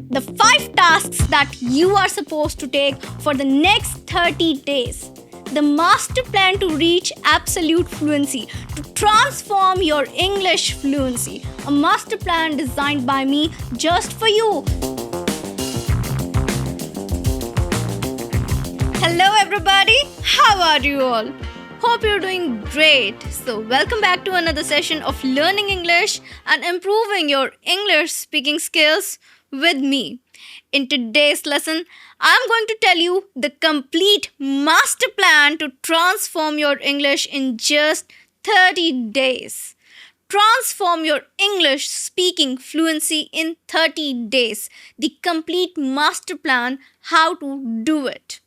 The 5 tasks that you are supposed to take for the next 30 days. The master plan to reach absolute fluency, to transform your English fluency. A master plan designed by me just for you. Hello everybody, how are you all? Hope you're doing great. So welcome back to another session of learning English and improving your English speaking skills with me. In today's lesson, I'm going to tell you the complete master plan to transform your English in just 30 days. Transform your English speaking fluency in 30 days. The complete master plan, how to do it.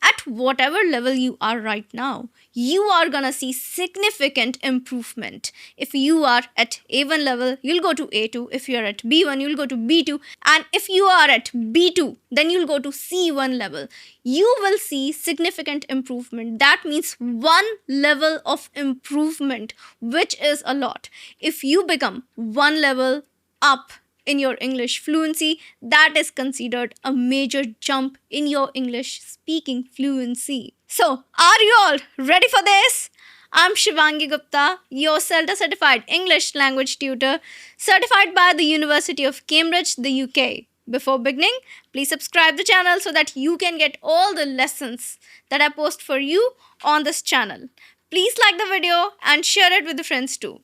At whatever level you are right now, you are gonna see significant improvement. If you are at A1 level, you'll go to A2. If you are at B1, you'll go to B2. And if you are at B2, then you'll go to C1 level. You will see significant improvement. That means one level of improvement, which is a lot. If you become one level up in your English fluency, that is considered a major jump in your English speaking fluency. So, are you all ready for this? I'm Shivangi Gupta, your CELTA certified English language tutor, certified by the University of Cambridge, the UK. Before beginning, please subscribe the channel so that you can get all the lessons that I post for you on this channel. Please like the video and share it with your friends too.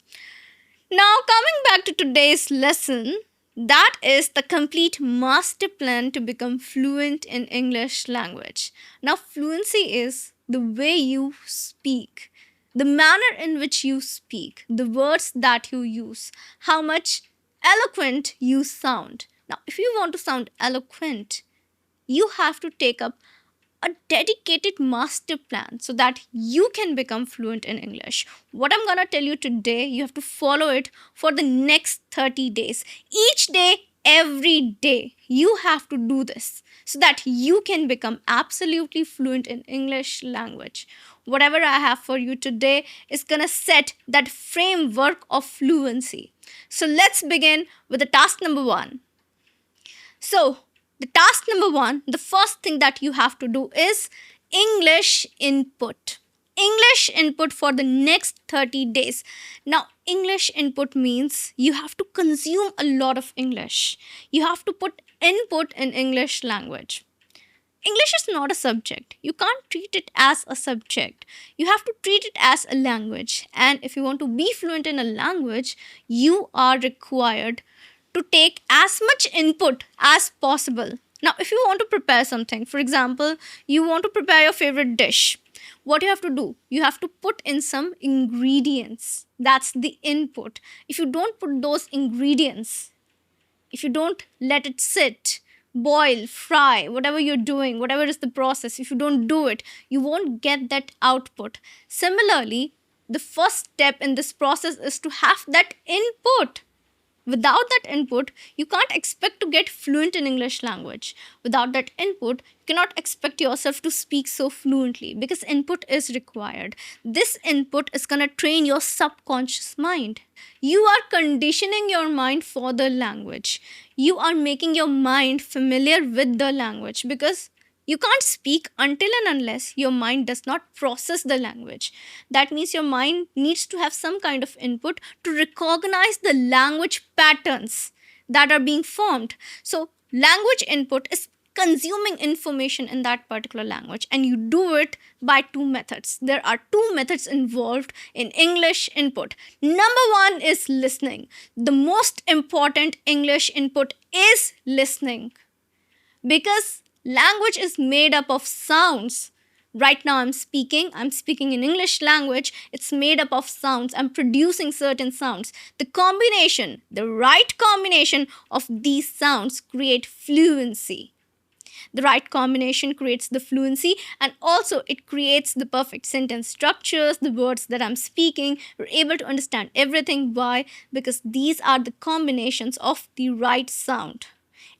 Now, coming back to today's lesson, that is the complete master plan to become fluent in English language. Now, fluency is the way you speak, the manner in which you speak, the words that you use, how much eloquent you sound. Now, if you want to sound eloquent, you have to take up a dedicated master plan so that you can become fluent in English. What I'm gonna tell you today, you have to follow it for the next 30 days. Each day, every day, you have to do this so that you can become absolutely fluent in English language. Whatever I have for you today is gonna set that framework of fluency. So let's begin with the task number 1. So, the task number 1, the first thing that you have to do is English input. English input for the next 30 days. Now, English input means you have to consume a lot of English. You have to put input in English language. English is not a subject. You can't treat it as a subject. You have to treat it as a language. And if you want to be fluent in a language, you are required to take as much input as possible. Now, if you want to prepare something, for example, you want to prepare your favorite dish, what you have to do? You have to put in some ingredients. That's the input. If you don't put those ingredients, if you don't let it sit, boil, fry, whatever you're doing, whatever is the process, if you don't do it, you won't get that output. Similarly, the first step in this process is to have that input. Without that input, you can't expect to get fluent in English language. Without that input, you cannot expect yourself to speak so fluently because input is required. This input is going to train your subconscious mind. You are conditioning your mind for the language. You are making your mind familiar with the language because you can't speak until and unless your mind does not process the language. That means your mind needs to have some kind of input to recognize the language patterns that are being formed. So, language input is consuming information in that particular language, and you do it by 2 methods. There are 2 methods involved in English input. Number 1 is listening. The most important English input is listening because language is made up of sounds. Right now I'm speaking in English language. It's made up of sounds. I'm producing certain sounds. The combination, the right combination of these sounds create fluency. The right combination creates the fluency, and also it creates the perfect sentence structures, the words that I'm speaking. You're able to understand everything. Why? Because these are the combinations of the right sound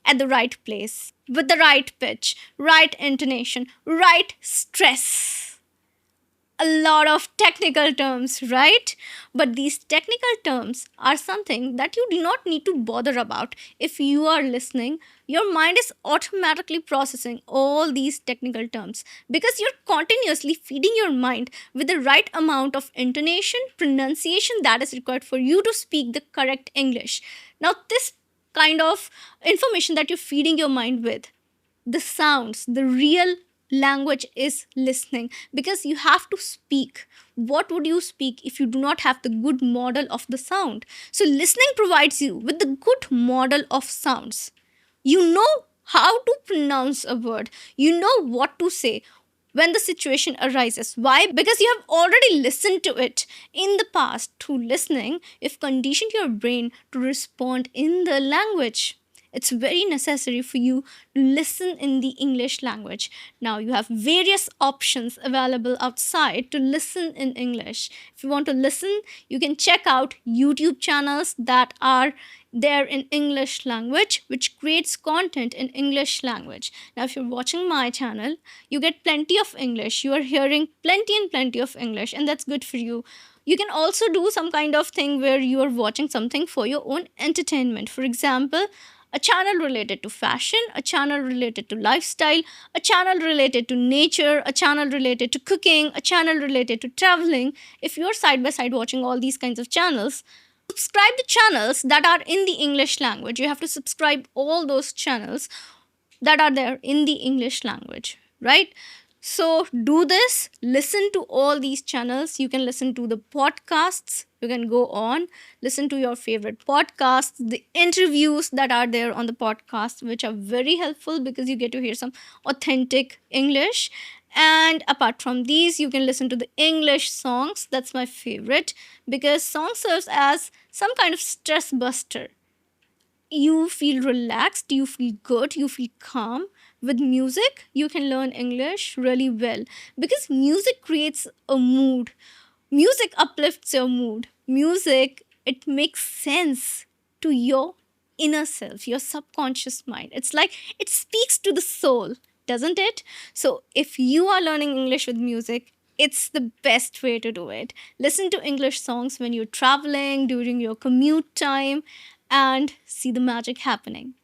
at the right place, with the right pitch, right intonation, right stress. a lot of technical terms, right? But these technical terms are something that you do not need to bother about. If you are listening, your mind is automatically processing all these technical terms because you're continuously feeding your mind with the right amount of intonation, pronunciation that is required for you to speak the correct English. Now, this kind of information that you're feeding your mind with, the sounds, the real language is listening, because you have to speak. What would you speak if you do not have the good model of the sound? So listening provides you with the good model of sounds. You know how to pronounce a word, you know what to say when the situation arises. Why? Because you have already listened to it in the past. Through listening, you've conditioned your brain to respond in the language. It's very necessary for you to listen in the English language. Now, you have various options available outside to listen in English. If you want to listen, you can check out YouTube channels that are there in English language, which creates content in English language. Now, if you're watching my channel, you get plenty of English. You are hearing plenty and plenty of English, and that's good for you. You can also do some kind of thing where you are watching something for your own entertainment. For example, a channel related to fashion, a channel related to lifestyle, a channel related to nature, a channel related to cooking, a channel related to traveling. If you're side by side watching all these kinds of channels, subscribe to channels that are in the English language. You have to subscribe all those channels that are there in the English language, right? So do this, listen to all these channels. You can listen to the podcasts. You can go on, listen to your favorite podcasts, the interviews that are there on the podcast, which are very helpful because you get to hear some authentic English. And apart from these, you can listen to the English songs. That's my favorite because song serves as some kind of stress buster. You feel relaxed, you feel good, you feel calm. With music, you can learn English really well because music creates a mood. Music uplifts your mood. Music, it makes sense to your inner self, your subconscious mind. It's like it speaks to the soul, doesn't it? So, if you are learning English with music, it's the best way to do it. Listen to English songs when you're traveling, during your commute time, and see the magic happening.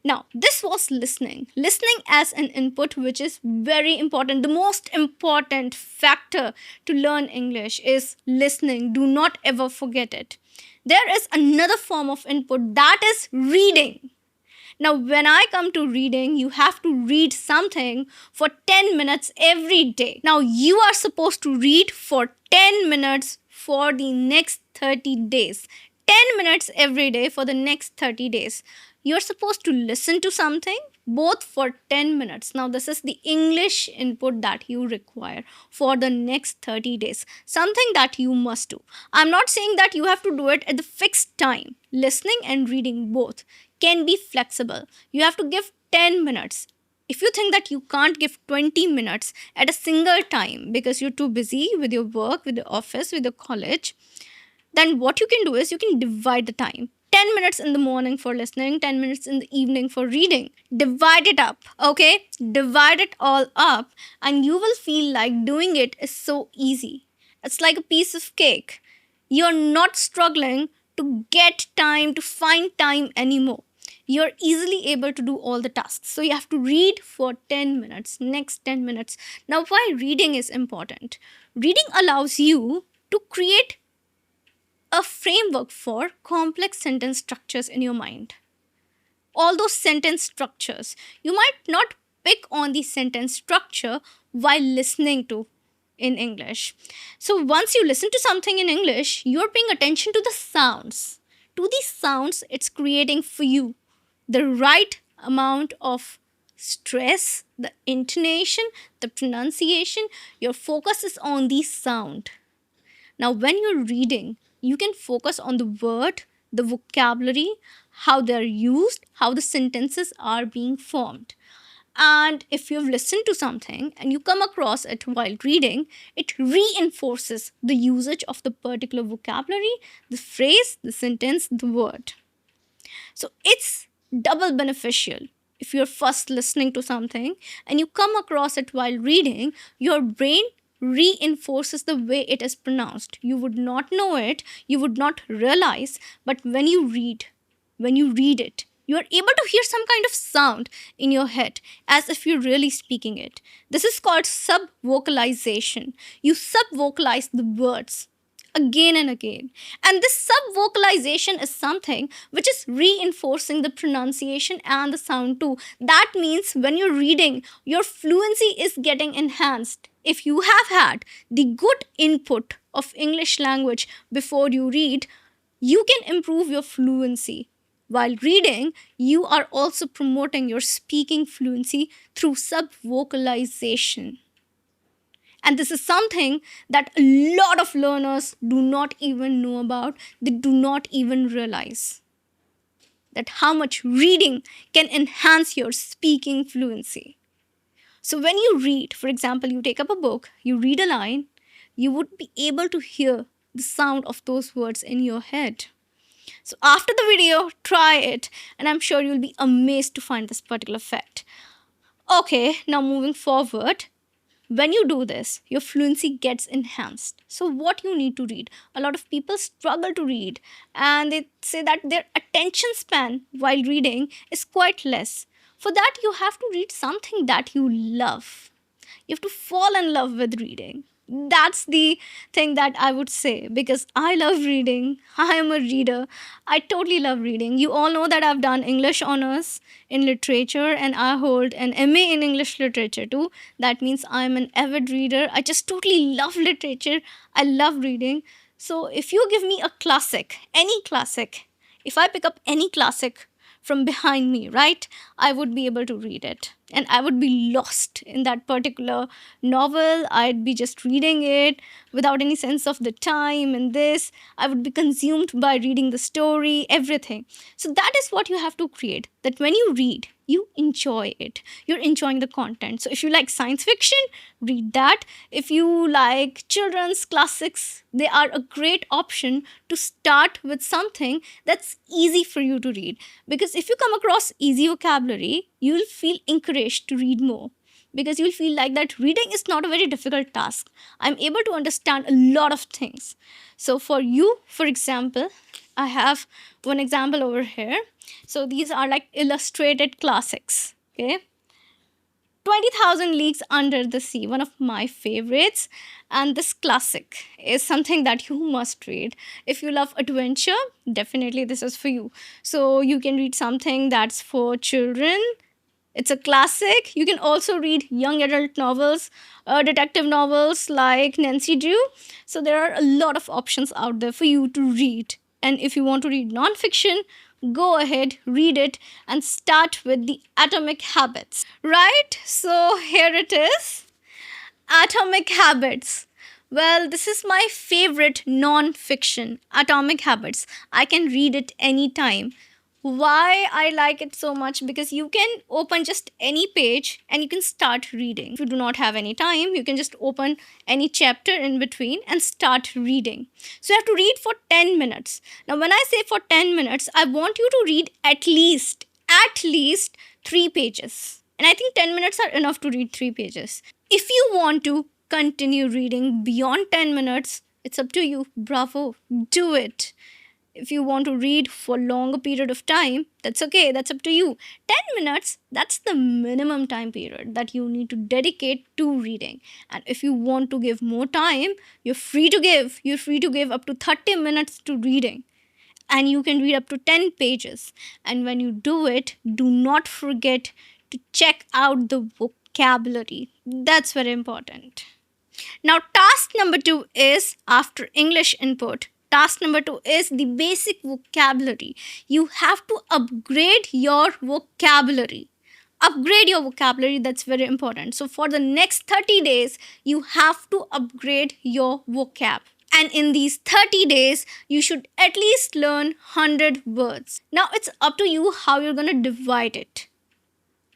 Now, this was listening. Listening as an input, which is very important. The most important factor to learn English is listening. Do not ever forget it. There is another form of input, that is reading. Now, when I come to reading, you have to read something for 10 minutes every day. Now, you are supposed to read for 10 minutes for the next 30 days. 10 minutes every day for the next 30 days. You're supposed to listen to something both for 10 minutes. Now, this is the English input that you require for the next 30 days. Something that you must do. I'm not saying that you have to do it at the fixed time. Listening and reading both can be flexible. You have to give 10 minutes. If you think that you can't give 20 minutes at a single time because you're too busy with your work, with the office, with the college, then what you can do is you can divide the time. 10 minutes in the morning for listening, 10 minutes in the evening for reading. Divide it up, okay? Divide it all up, and you will feel like doing it is so easy. It's like a piece of cake. You're not struggling to get time, to find time anymore. You're easily able to do all the tasks. So you have to read for 10 minutes, next 10 minutes. Now, why reading is important? Reading allows you to create a framework for complex sentence structures in your mind. All those sentence structures, you might not pick on the sentence structure while listening to in English. So once you listen to something in English, you're paying attention to the sounds. To the sounds it's creating for you. The right amount of stress, the intonation, the pronunciation, your focus is on the sound. Now, when you're reading, you can focus on the word, the vocabulary, how they're used, how the sentences are being formed. And if you've listened to something and you come across it while reading, it reinforces the usage of the particular vocabulary, the phrase, the sentence, the word. So it's double beneficial. If you're first listening to something and you come across it while reading, your brain reinforces the way it is pronounced. You would not know it, you would not realize, but when you read it, you are able to hear some kind of sound in your head as if you're really speaking it. This is called sub vocalization. You sub vocalize the words again and again. And this sub vocalization is something which is reinforcing the pronunciation and the sound too. That means when you're reading, your fluency is getting enhanced. If you have had the good input of English language before you read, you can improve your fluency. While reading, you are also promoting your speaking fluency through sub vocalization. And this is something that a lot of learners do not even know about, they do not even realize that how much reading can enhance your speaking fluency. So when you read, for example, you take up a book, you read a line, you would be able to hear the sound of those words in your head. So after the video, try it, and I'm sure you'll be amazed to find this particular fact. Okay, now moving forward, when you do this, your fluency gets enhanced. So what you need to read? A lot of people struggle to read, and they say that their attention span while reading is quite less. For that, you have to read something that you love. You have to fall in love with reading. That's the thing that I would say, because I love reading. I am a reader. I totally love reading. You all know that I've done English honors in literature and I hold an MA in English literature too. That means I'm an avid reader. I just totally love literature. I love reading. So if you give me a classic, any classic, if I pick up any classic from behind me, right, I would be able to read it. And I would be lost in that particular novel. I'd be just reading it without any sense of the time and this. I would be consumed by reading the story, everything. So that is what you have to create. That when you read, you enjoy it. You're enjoying the content. So if you like science fiction, read that. If you like children's classics, they are a great option to start with something that's easy for you to read. Because if you come across easy vocabulary, you'll feel encouraged to read more, because you'll feel like that reading is not a very difficult task. I'm able to understand a lot of things. So for you, for example, I have one example over here. So these are like illustrated classics. Okay, 20,000 Leagues Under the Sea, one of my favorites. And this classic is something that you must read. If you love adventure, definitely this is for you. So you can read something that's for children. It's a classic. You can also read young adult novels, detective novels like Nancy Drew. So there are a lot of options out there for you to read. And if you want to read non-fiction, go ahead, read it, and start with the Atomic Habits. Right? So here it is. Atomic Habits. Well, this is my favorite non-fiction, Atomic Habits. I can read it anytime. Why I like it so much? Because you can open just any page and you can start reading. If you do not have any time, you can just open any chapter in between and start reading. So you have to read for 10 minutes. Now when I say for 10 minutes, I want you to read at least 3 pages. And I think 10 minutes are enough to read 3 pages. If you want to continue reading beyond 10 minutes, it's up to you. Bravo, do it. If you want to read for longer period of time, that's okay, that's up to you. 10 minutes, that's the minimum time period that you need to dedicate to reading. And if you want to give more time, you're free to give up to 30 minutes to reading. And you can read up to 10 pages. And when you do it, do not forget to check out the vocabulary. That's very important. Now, task number 2 is after English input. Task number 2 is the basic vocabulary. You have to upgrade your vocabulary. Upgrade your vocabulary, that's very important. So for the next 30 days, you have to upgrade your vocab. And in these 30 days, you should at least learn 100 words. Now it's up to you how you're going to divide it.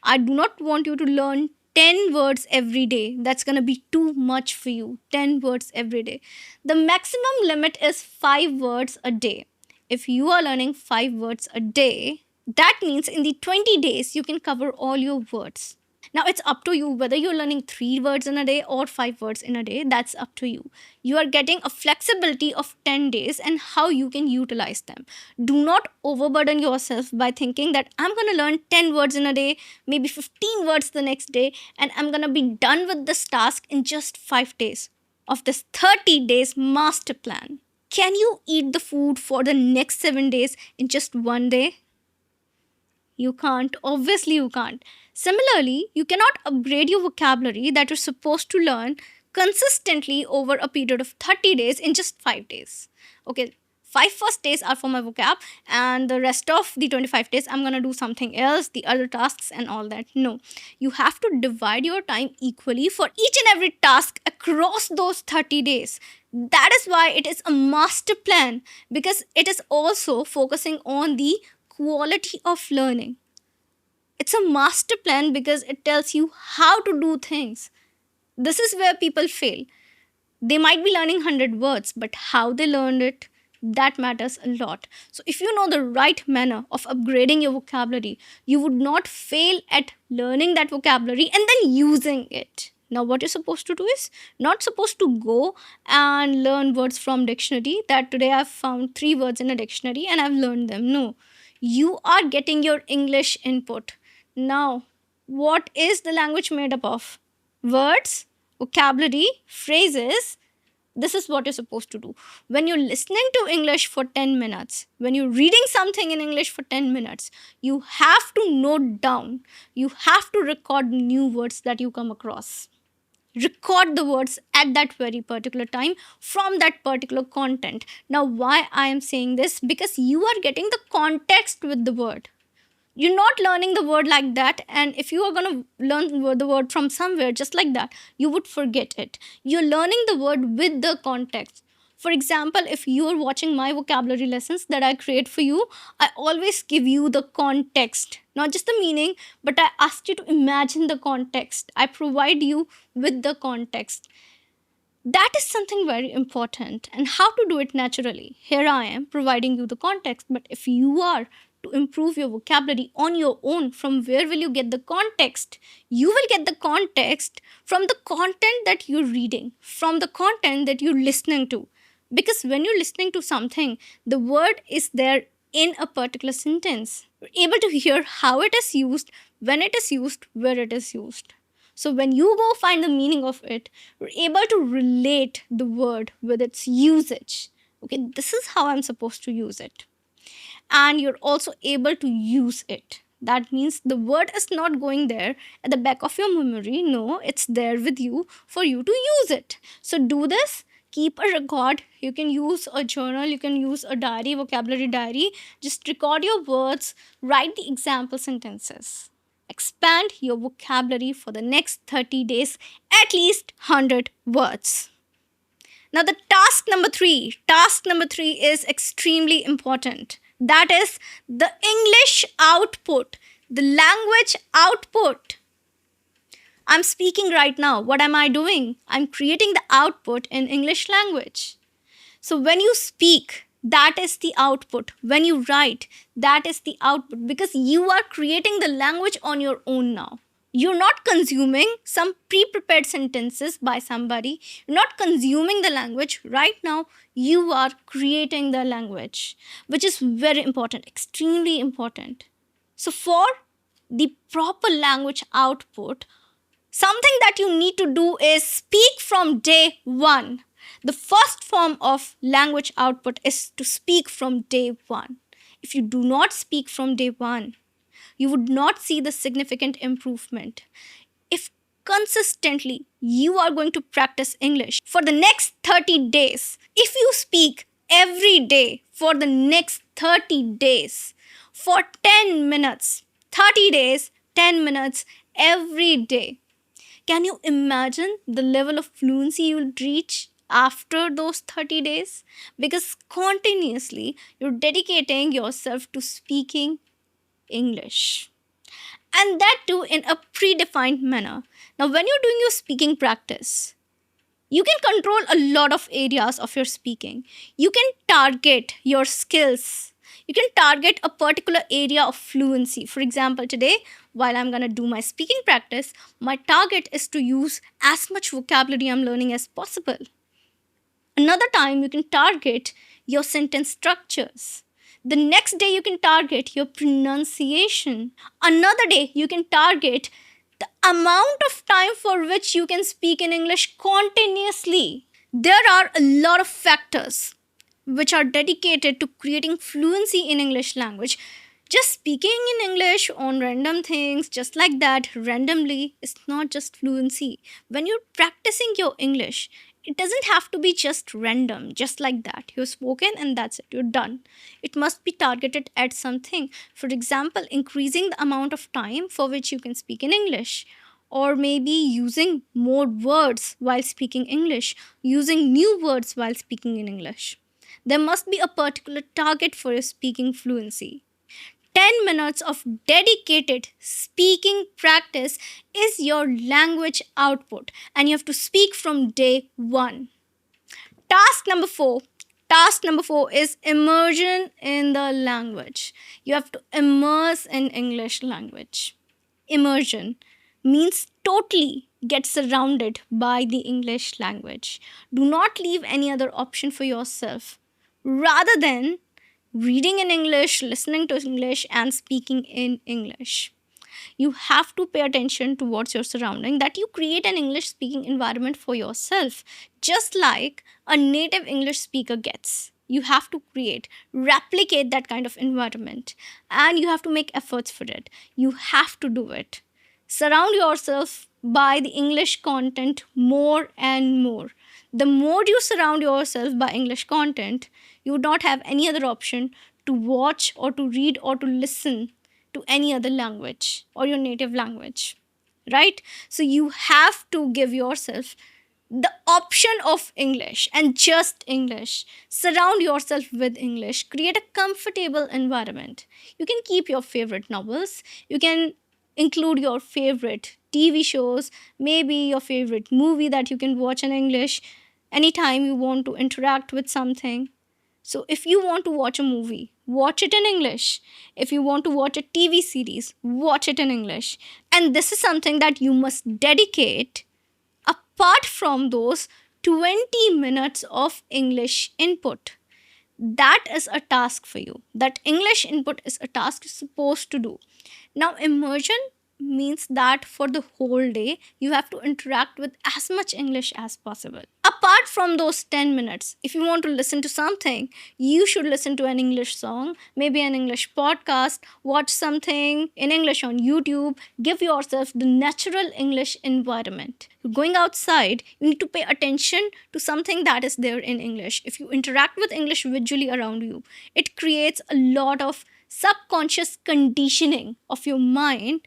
I do not want you to learn 10 words every day. That's going to be too much for you. 10 words every day. The maximum limit is 5 words a day. If you are learning 5 words a day, that means in the 20 days you can cover all your words. Now it's up to you whether you're learning 3 words in a day or 5 words in a day. That's up to you. You are getting a flexibility of 10 days and how you can utilize them. Do not overburden yourself by thinking that I'm going to learn 10 words in a day, maybe 15 words the next day, and I'm going to be done with this task in just 5 days of this 30 days master plan. Can you eat the food for the next 7 days in just one day? You can't. Obviously, you can't. Similarly, you cannot upgrade your vocabulary that you're supposed to learn consistently over a period of 30 days in just 5 days. Okay, 5 first days are for my vocab, and the rest of the 25 days, I'm gonna do something else, the other tasks, and all that. No, you have to divide your time equally for each and every task across those 30 days. That is why it is a master plan, because it is also focusing on the quality of learning. It's a master plan because it tells you how to do things. This is where people fail. They might be learning 100 words, but how they learned it, that matters a lot. So if you know the right manner of upgrading your vocabulary, you would not fail at learning that vocabulary and then using it. Now what you're supposed to do is not supposed to go and learn words from dictionary, that today I've found 3 words in a dictionary and I've learned them. No, you are getting your English input. Now, what is the language made up of? Words, vocabulary, phrases. This is what you're supposed to do. When you're listening to English for 10 minutes, when you're reading something in English for 10 minutes, you have to note down, you have to record new words that you come across. Record the words at that very particular time from that particular content. Now, why I am saying this? Because you are getting the context with the word. You're not learning the word like that, and if you are going to learn the word from somewhere just like that, you would forget it. You're learning the word with the context. For example, if you are watching my vocabulary lessons that I create for you, I always give you the context, not just the meaning, but I ask you to imagine the context. I provide you with the context. That is something very important, and how to do it naturally. Here I am providing you the context, but if you are to improve your vocabulary on your own, from where will you get the context? You will get the context from the content that you're reading, from the content that you're listening to. Because when you're listening to something, the word is there in a particular sentence. You're able to hear how it is used, when it is used, where it is used. So when you go find the meaning of it, you're able to relate the word with its usage. Okay, this is how I'm supposed to use it. And you're also able to use it. That means the word is not going there at the back of your memory. No, it's there with you for you to use it. So do this. Keep a record. You can use a journal, you can use a diary, vocabulary diary. Just record your words, write the example sentences. Expand your vocabulary for the next 30 days, at least 100 words. Now, the task number three is extremely important. That is the English output, the language output. I'm speaking right now. What am I doing? I'm creating the output in English language. So when you speak, that is the output. When you write, that is the output, because you are creating the language on your own now. You're not consuming some pre-prepared sentences by somebody. You're not consuming the language. Right now, you are creating the language, which is very important, extremely important. So for the proper language output, something that you need to do is speak from day one. The first form of language output is to speak from day one. If you do not speak from day one, you would not see the significant improvement. If consistently you are going to practice English for the next 30 days, if you speak every day for the next 30 days, for 10 minutes, 30 days, 10 minutes every day, can you imagine the level of fluency you will reach after those 30 days? Because continuously you're dedicating yourself to speaking English, and that too in a predefined manner. Now, when you're doing your speaking practice, you can control a lot of areas of your speaking. You can target your skills. You can target a particular area of fluency. For example, today, while I'm going to do my speaking practice, my target is to use as much vocabulary I'm learning as possible. Another time, you can target your sentence structures. The next day, you can target your pronunciation. Another day, you can target the amount of time for which you can speak in English continuously. There are a lot of factors which are dedicated to creating fluency in English language. Just speaking in English on random things, just like that, randomly, is not just fluency. When you're practicing your English, it doesn't have to be just random, just like that. You've spoken and that's it, you're done. It must be targeted at something. For example, increasing the amount of time for which you can speak in English, or maybe using more words while speaking English, using new words while speaking in English. There must be a particular target for your speaking fluency. 10 minutes of dedicated speaking practice is your language output, and you have to speak from day one. Task number 4. Task number 4 is immersion in the language. You have to immerse in English language. Immersion means totally get surrounded by the English language. Do not leave any other option for yourself. Rather than reading in English, listening to English, and speaking in English, you have to pay attention towards your surrounding, that you create an English speaking environment for yourself, just like a native English speaker gets. You have to replicate that kind of environment, and you have to make efforts for it. You have to do it. Surround yourself by the English content more and more. The more you surround yourself by English content, you would not have any other option to watch or to read or to listen to any other language or your native language, right? So you have to give yourself the option of English and just English. Surround yourself with English. Create a comfortable environment. You can keep your favorite novels. You can include your favorite TV shows, maybe your favorite movie that you can watch in English anytime you want to interact with something. So if you want to watch a movie, watch it in English. If you want to watch a TV series, watch it in English. And this is something that you must dedicate apart from those 20 minutes of English input. That is a task for you. That English input is a task you're supposed to do. Now, immersion means that for the whole day, you have to interact with as much English as possible. Apart from those 10 minutes, if you want to listen to something, you should listen to an English song, maybe an English podcast, watch something in English on YouTube. Give yourself the natural English environment. Going outside, you need to pay attention to something that is there in English. If you interact with English visually around you, it creates a lot of subconscious conditioning of your mind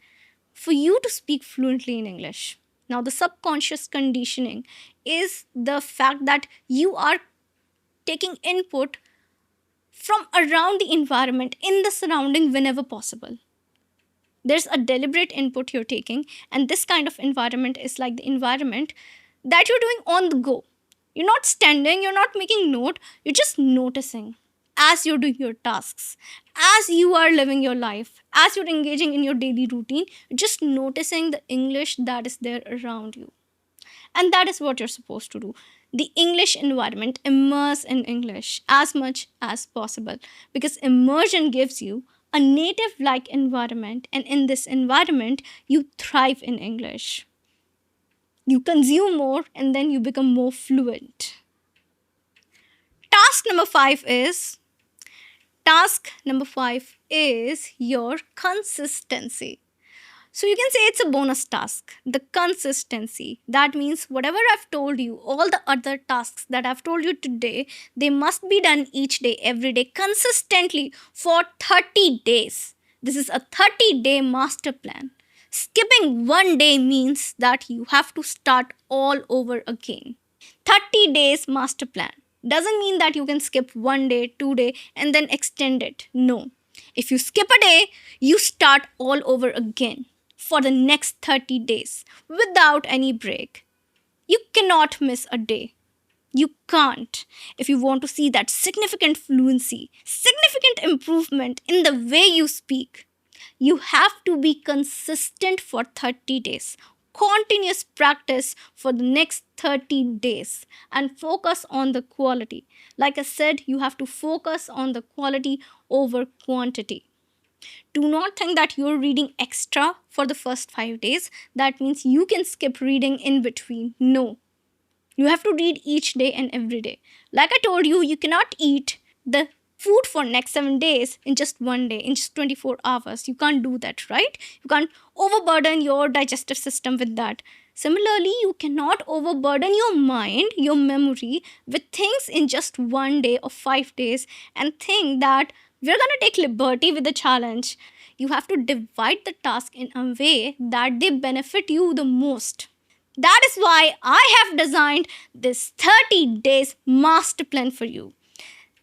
for you to speak fluently in English. Now, the subconscious conditioning is the fact that you are taking input from around the environment, in the surrounding, whenever possible. There's a deliberate input you're taking, and this kind of environment is like the environment that you're doing on the go. You're not standing, you're not making note, you're just noticing as you're doing your tasks, as you are living your life, as you're engaging in your daily routine, just noticing the English that is there around you. And that is what you're supposed to do. The English environment, immerse in English as much as possible, because immersion gives you a native like environment, and in this environment, you thrive in English. You consume more and then you become more fluent. Task number 5 is your consistency. So you can say it's a bonus task, the consistency. That means whatever I've told you, all the other tasks that I've told you today, they must be done each day, every day, consistently for 30 days. This is a 30-day master plan. Skipping one day means that you have to start all over again. 30 days master plan doesn't mean that you can skip 1 day, 2 day, and then extend it. No. If you skip a day, you start all over again for the next 30 days without any break. You cannot miss a day. You can't. If you want to see that significant fluency, significant improvement in the way you speak, you have to be consistent for 30 days. Continuous practice for the next 30 days and focus on the quality. Like I said, you have to focus on the quality over quantity. Do not think that you're reading extra for the first 5 days. That means you can skip reading in between. No. You have to read each day and every day. Like I told you, you cannot eat the food for next 7 days in just one day, in just 24 hours. You can't do that, right? You can't overburden your digestive system with that. Similarly, you cannot overburden your mind, your memory with things in just one day or 5 days and think that we're going to take liberty with the challenge. You have to divide the task in a way that they benefit you the most. That is why I have designed this 30 days master plan for you.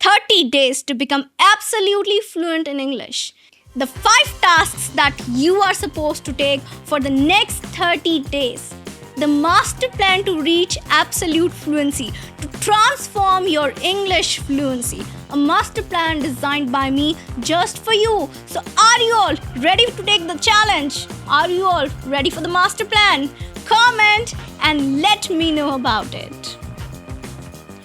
30 days to become absolutely fluent in English. The 5 tasks that you are supposed to take for the next 30 days. The master plan to reach absolute fluency, to transform your English fluency. A master plan designed by me just for you. So are you all ready to take the challenge? Are you all ready for the master plan? Comment and let me know about it.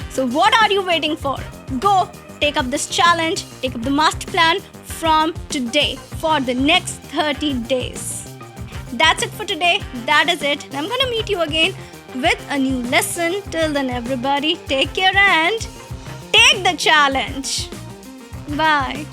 So what are you waiting for? Go take up this challenge, take up the master plan from today for the next 30 days. That's it for today. That is it. I'm going to meet you again with a new lesson. Till then, everybody, take care and take the challenge. Bye.